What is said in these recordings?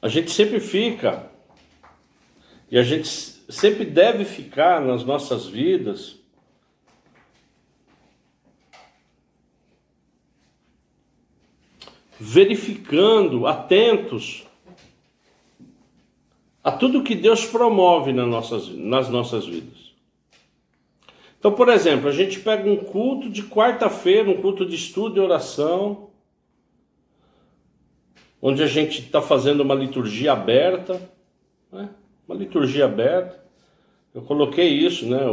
A gente sempre fica, e a gente sempre deve ficar nas nossas vidas verificando, atentos a tudo que Deus promove nas nossas vidas. Então, por exemplo, a gente pega um culto de quarta-feira, um culto de estudo e oração, onde a gente está fazendo uma liturgia aberta, né? Uma liturgia aberta. Eu coloquei isso, né?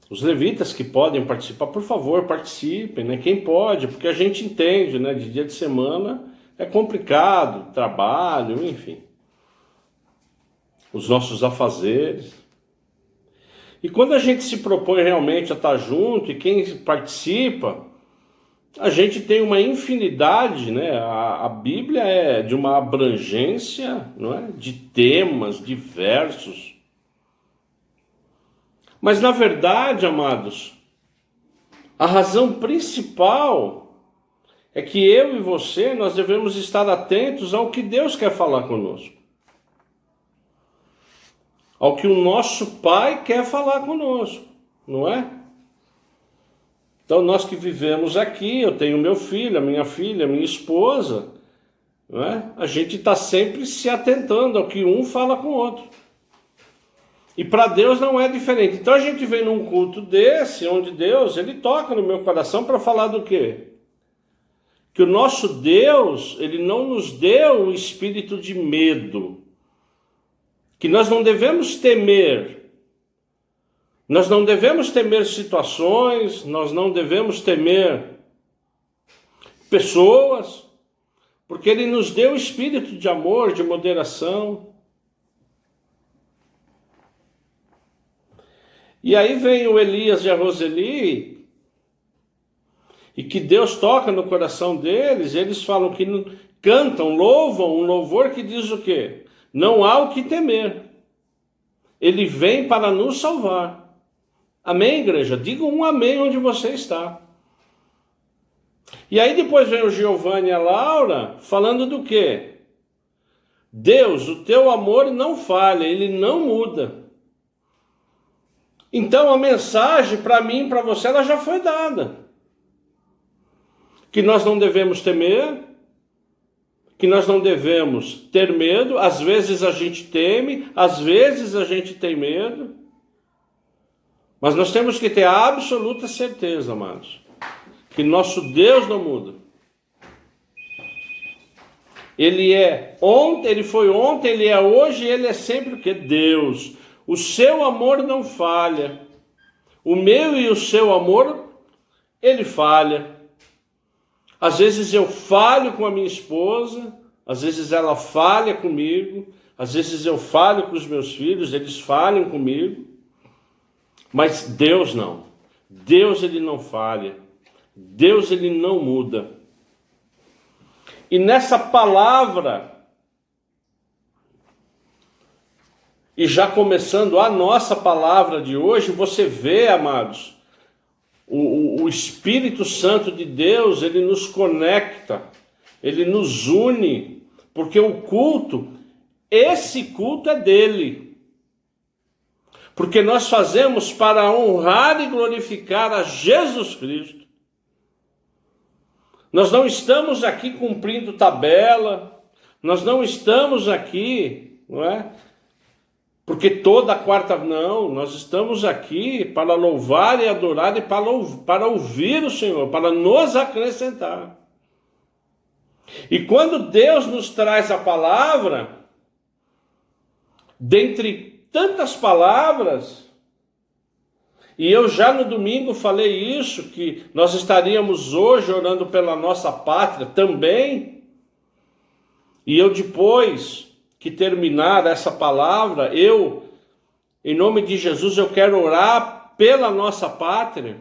Os levitas que podem participar, por favor, participem, né? Quem pode, porque a gente entende, né? De dia de semana é complicado, trabalho, enfim. Os nossos afazeres. E quando a gente se propõe realmente a estar junto, e quem participa, a gente tem uma infinidade, né? A Bíblia é de uma abrangência, não é? De temas diversos. Mas na verdade, amados, a razão principal é que eu e você, nós devemos estar atentos ao que Deus quer falar conosco. Ao que o nosso Pai quer falar conosco, não é? Então nós que vivemos aqui, eu tenho meu filho, a minha filha, a minha esposa, não é? A gente está sempre se atentando ao que um fala com o outro. E para Deus não é diferente. Então a gente vem num culto desse, onde Deus, Ele toca no meu coração para falar do quê? Que o nosso Deus, Ele não nos deu o espírito de medo. Que nós não devemos temer. Nós não devemos temer situações, nós não devemos temer pessoas, porque Ele nos deu o espírito de amor, de moderação. E aí vem o Elias e a Roseli, e que Deus toca no coração deles, eles falam que cantam, louvam um louvor que diz o quê? Não há o que temer. Ele vem para nos salvar. Amém, igreja? Diga um amém onde você está. E aí depois vem o Giovanni e a Laura falando do quê? Deus, o teu amor não falha, ele não muda. Então a mensagem para mim e para você, ela já foi dada. Que nós não devemos temer, que nós não devemos ter medo. Às vezes a gente teme, às vezes a gente tem medo. Mas nós temos que ter a absoluta certeza, amados, que nosso Deus não muda. Ele é ontem, ele foi ontem, ele é hoje, ele é sempre o que? Deus. O seu amor não falha. O meu e o seu amor, ele falha. Às vezes eu falho com a minha esposa, às vezes ela falha comigo, às vezes eu falho com os meus filhos, eles falham comigo. Mas Deus não. Deus, ele não falha. Deus, ele não muda. E nessa palavra, e já começando a nossa palavra de hoje, você vê, amados, o Espírito Santo de Deus, ele nos conecta, ele nos une, porque o culto, esse culto é dele. Porque nós fazemos para honrar e glorificar a Jesus Cristo. Nós não estamos aqui cumprindo tabela, nós não estamos aqui, não é? Porque toda quarta, não, nós estamos aqui para louvar e adorar e para ouvir o Senhor, para nos acrescentar. E quando Deus nos traz a palavra, dentre tantas palavras, e eu já no domingo falei isso, que nós estaríamos hoje orando pela nossa pátria também, e eu depois que terminar essa palavra, em nome de Jesus, eu quero orar pela nossa pátria.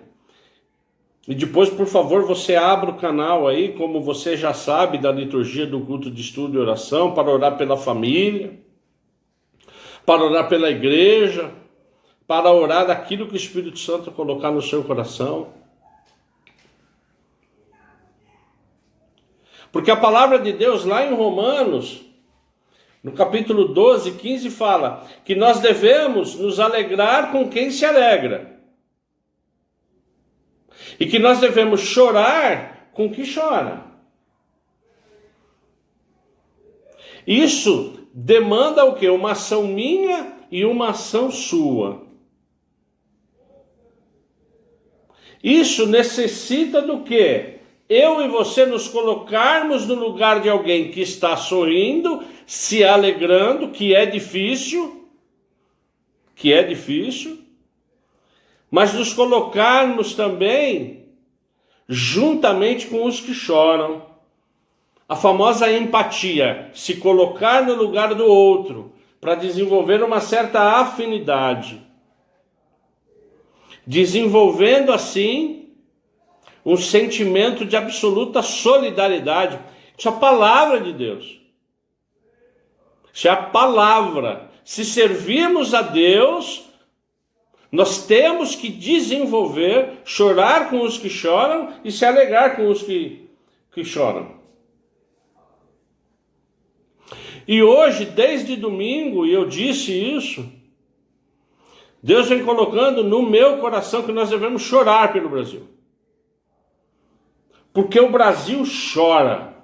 E depois, por favor, você abra o canal aí, como você já sabe, da liturgia do culto de estudo e oração, para orar pela família, para orar pela igreja, para orar daquilo que o Espírito Santo colocar no seu coração. Porque a palavra de Deus lá em Romanos, no capítulo 12, 15, fala que nós devemos nos alegrar com quem se alegra. E que nós devemos chorar com quem chora. Isso demanda o quê? Uma ação minha e uma ação sua. Isso necessita do quê? Eu e você nos colocarmos no lugar de alguém que está sorrindo, se alegrando, que é difícil, mas nos colocarmos também juntamente com os que choram. A famosa empatia, se colocar no lugar do outro, para desenvolver uma certa afinidade. Desenvolvendo assim um sentimento de absoluta solidariedade. Isso é a palavra de Deus. Isso é a palavra. Se servirmos a Deus, nós temos que desenvolver, chorar com os que choram e se alegrar com os que choram. E hoje, desde domingo, e eu disse isso, Deus vem colocando no meu coração que nós devemos chorar pelo Brasil. Porque o Brasil chora.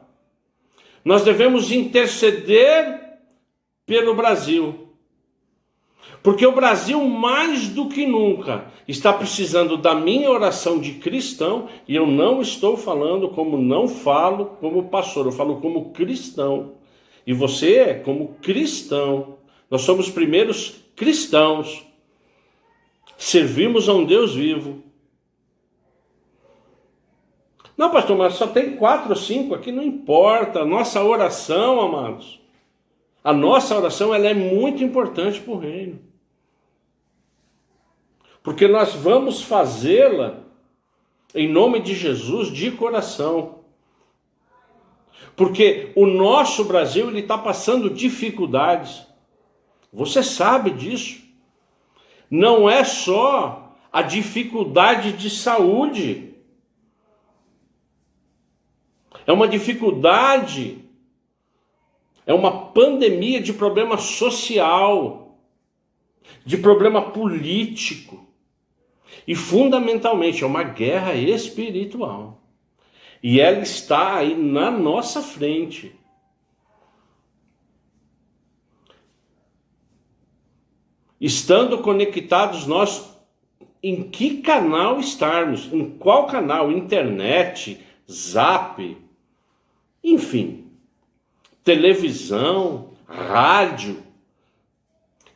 Nós devemos interceder pelo Brasil. Porque o Brasil, mais do que nunca, está precisando da minha oração de cristão, e eu não estou falando não falo como pastor, eu falo como cristão. E você, como cristão, nós somos primeiros cristãos. Servimos a um Deus vivo. Não, pastor, mas só tem 4 ou 5 aqui, não importa. A nossa oração, amados, a nossa oração ela é muito importante para o reino. Porque nós vamos fazê-la em nome de Jesus de coração. Porque o nosso Brasil ele está passando dificuldades. Você sabe disso. Não é só a dificuldade de saúde. É uma dificuldade, é uma pandemia de problema social, de problema político. E fundamentalmente é uma guerra espiritual. E ela está aí na nossa frente. Estando conectados nós, em que canal estarmos? Em qual canal? Internet, Zap, enfim, televisão, rádio.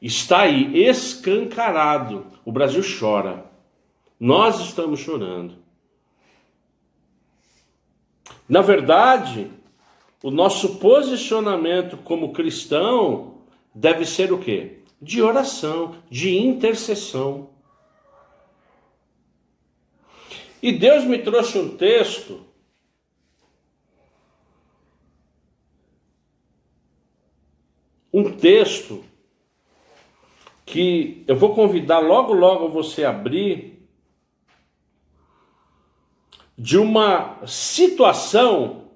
Está aí escancarado. O Brasil chora. Nós estamos chorando. Na verdade, o nosso posicionamento como cristão deve ser o quê? De oração, de intercessão. E Deus me trouxe um texto que eu vou convidar logo você a abrir, de uma situação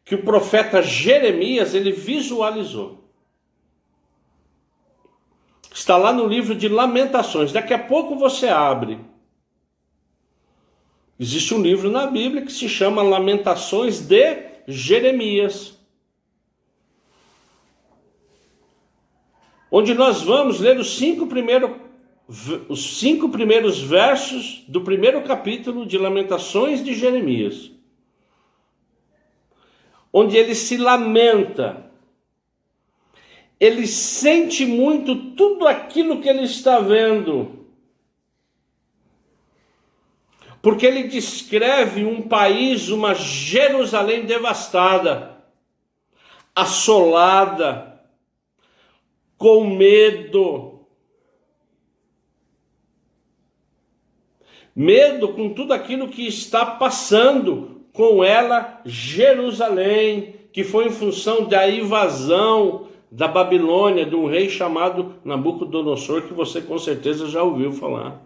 que o profeta Jeremias ele visualizou. Está lá no livro de Lamentações. Daqui a pouco você abre. Existe um livro na Bíblia que se chama Lamentações de Jeremias, onde nós vamos ler os 5 primeiros versos do primeiro capítulo de Lamentações de Jeremias, onde ele se lamenta, ele sente muito tudo aquilo que ele está vendo, porque ele descreve um país, uma Jerusalém devastada, assolada, com medo com tudo aquilo que está passando com ela, Jerusalém, que foi em função da invasão da Babilônia, de um rei chamado Nabucodonosor, que você com certeza já ouviu falar.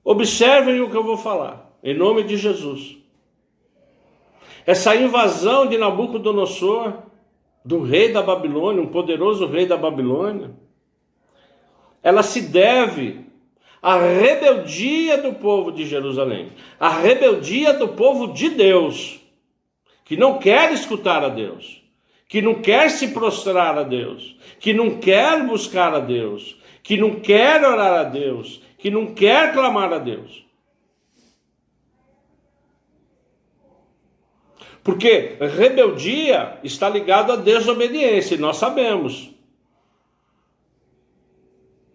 Observem o que eu vou falar, em nome de Jesus. Essa invasão de Nabucodonosor, do rei da Babilônia, um poderoso rei da Babilônia, ela se deve à rebeldia do povo de Jerusalém, à rebeldia do povo de Deus, que não quer escutar a Deus, que não quer se prostrar a Deus, que não quer buscar a Deus, que não quer orar a Deus, que não quer clamar a Deus. Porque rebeldia está ligado à desobediência, e nós sabemos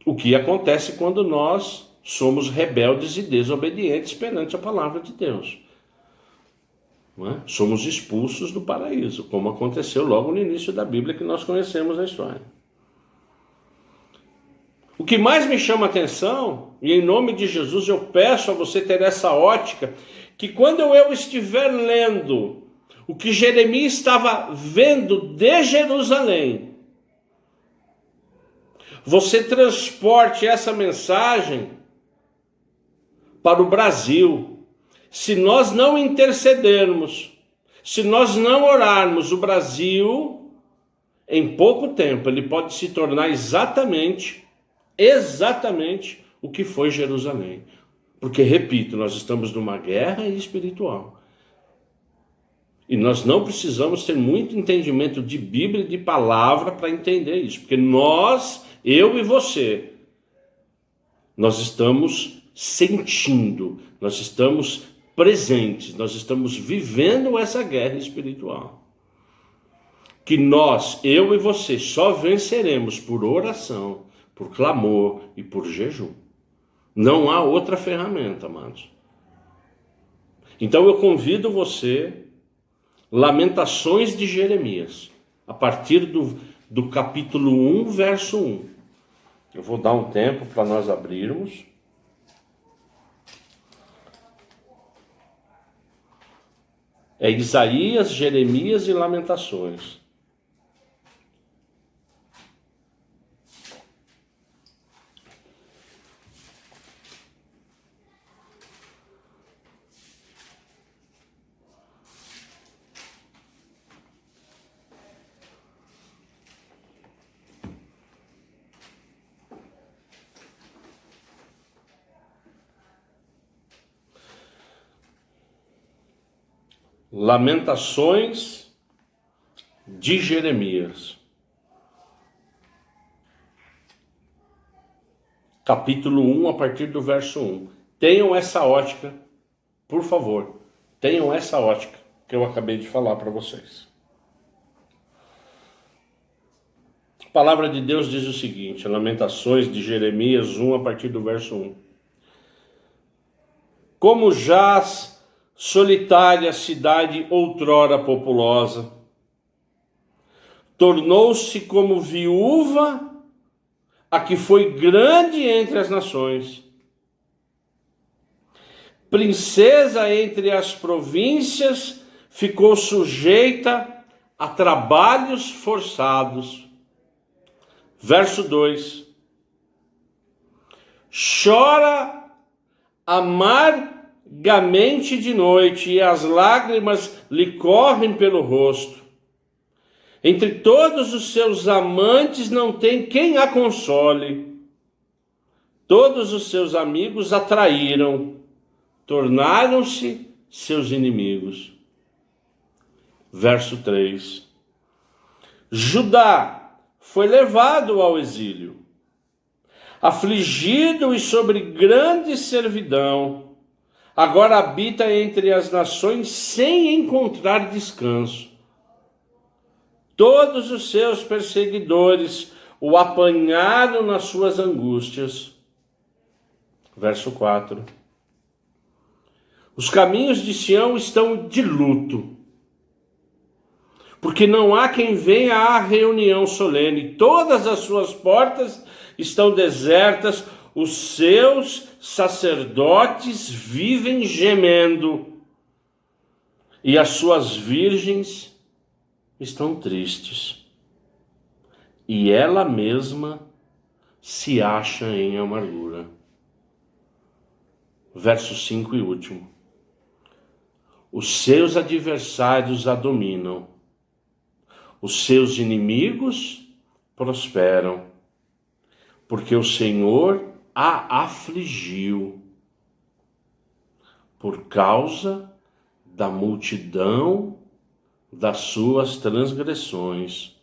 o que acontece quando nós somos rebeldes e desobedientes perante a palavra de Deus. Não é? Somos expulsos do paraíso, como aconteceu logo no início da Bíblia, que nós conhecemos a história. O que mais me chama a atenção, e em nome de Jesus eu peço a você ter essa ótica, que quando eu estiver lendo o que Jeremias estava vendo de Jerusalém, você transporte essa mensagem para o Brasil. Se nós não intercedermos, se nós não orarmos, o Brasil, em pouco tempo, ele pode se tornar exatamente o que foi Jerusalém. Porque, repito, nós estamos numa guerra espiritual. E nós não precisamos ter muito entendimento de Bíblia e de palavra para entender isso. Porque nós, eu e você, nós estamos sentindo, nós estamos presentes, nós estamos vivendo essa guerra espiritual. Que nós, eu e você, só venceremos por oração, por clamor e por jejum. Não há outra ferramenta, amados. Então eu convido você, Lamentações de Jeremias, a partir do capítulo 1, verso 1. Eu vou dar um tempo para nós abrirmos. É Isaías, Jeremias e Lamentações. Lamentações de Jeremias, capítulo 1, a partir do verso 1. Tenham essa ótica, por favor, tenham essa ótica que eu acabei de falar para vocês. A palavra de Deus diz o seguinte, Lamentações de Jeremias 1, a partir do verso 1. Como jaz solitária cidade outrora populosa, tornou-se como viúva a que foi grande entre as nações, princesa entre as províncias, ficou sujeita a trabalhos forçados. Verso 2. Chora amargamente de noite, e as lágrimas lhe correm pelo rosto. Entre todos os seus amantes não tem quem a console. Todos os seus amigos a traíram, tornaram-se seus inimigos. Verso 3. Judá foi levado ao exílio, afligido e sobre grande servidão, agora habita entre as nações sem encontrar descanso. Todos os seus perseguidores o apanharam nas suas angústias. Verso 4. Os caminhos de Sião estão de luto, porque não há quem venha à reunião solene. Todas as suas portas estão desertas, os seus sacerdotes vivem gemendo, e as suas virgens estão tristes, e ela mesma se acha em amargura. Verso 5 e último. Os seus adversários a dominam. Os seus inimigos prosperam, porque o Senhor a afligiu por causa da multidão das suas transgressões.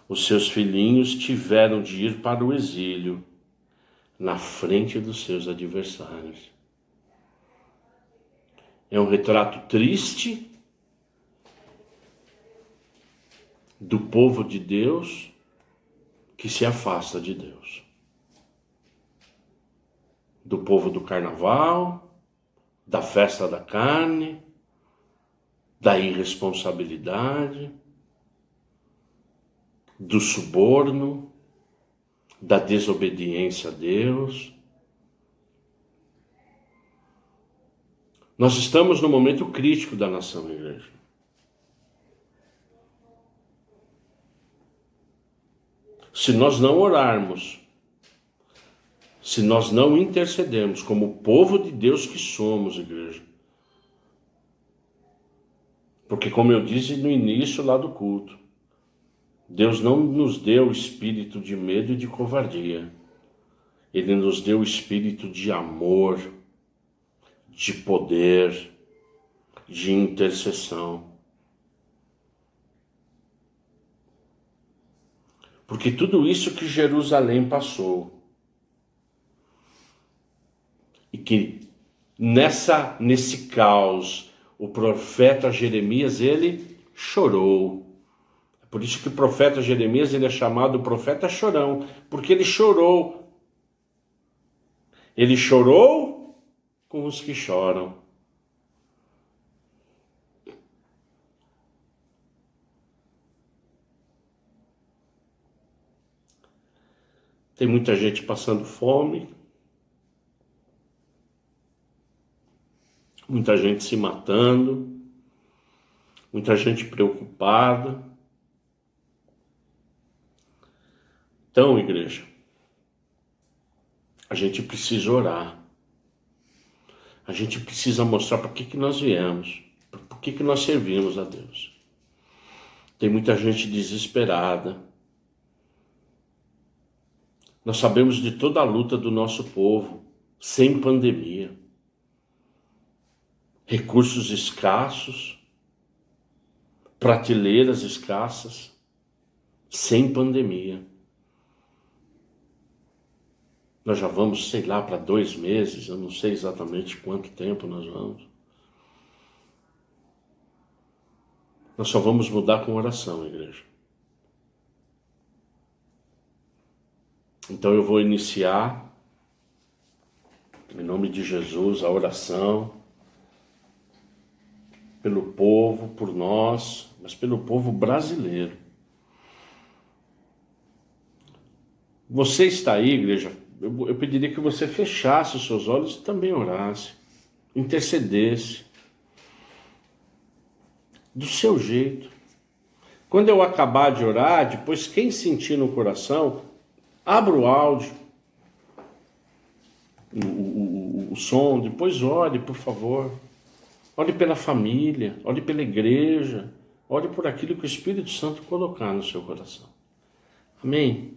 Os seus filhinhos tiveram de ir para o exílio, na frente dos seus adversários. É um retrato triste do povo de Deus que se afasta de Deus. Do povo do carnaval, da festa da carne, da irresponsabilidade, do suborno, da desobediência a Deus. Nós estamos no momento crítico da nação, igreja. Se nós não orarmos, se nós não intercedermos como povo de Deus que somos, igreja, porque como eu disse no início lá do culto, Deus não nos deu espírito de medo e de covardia. Ele nos deu espírito de amor, de poder, de intercessão. Porque tudo isso que Jerusalém passou, e que nesse caos, o profeta Jeremias, ele chorou. É por isso que o profeta Jeremias, ele é chamado profeta chorão, porque ele chorou. Ele chorou com os que choram. Tem muita gente passando fome, muita gente se matando, muita gente preocupada. Então, igreja, a gente precisa orar. A gente precisa mostrar para que nós viemos, por que nós servimos a Deus. Tem muita gente desesperada. Nós sabemos de toda a luta do nosso povo, sem pandemia. Recursos escassos, prateleiras escassas, sem pandemia. Nós já vamos, sei lá, para 2 meses, eu não sei exatamente quanto tempo nós vamos. Nós só vamos mudar com oração, igreja. Então eu vou iniciar, em nome de Jesus, a oração pelo povo, por nós, mas pelo povo brasileiro. Você está aí, igreja, eu pediria que você fechasse os seus olhos e também orasse, intercedesse, do seu jeito. Quando eu acabar de orar, depois quem sentir no coração, abra o áudio, o som, depois ore, por favor. Ore pela família, ore pela igreja, ore por aquilo que o Espírito Santo colocar no seu coração. Amém?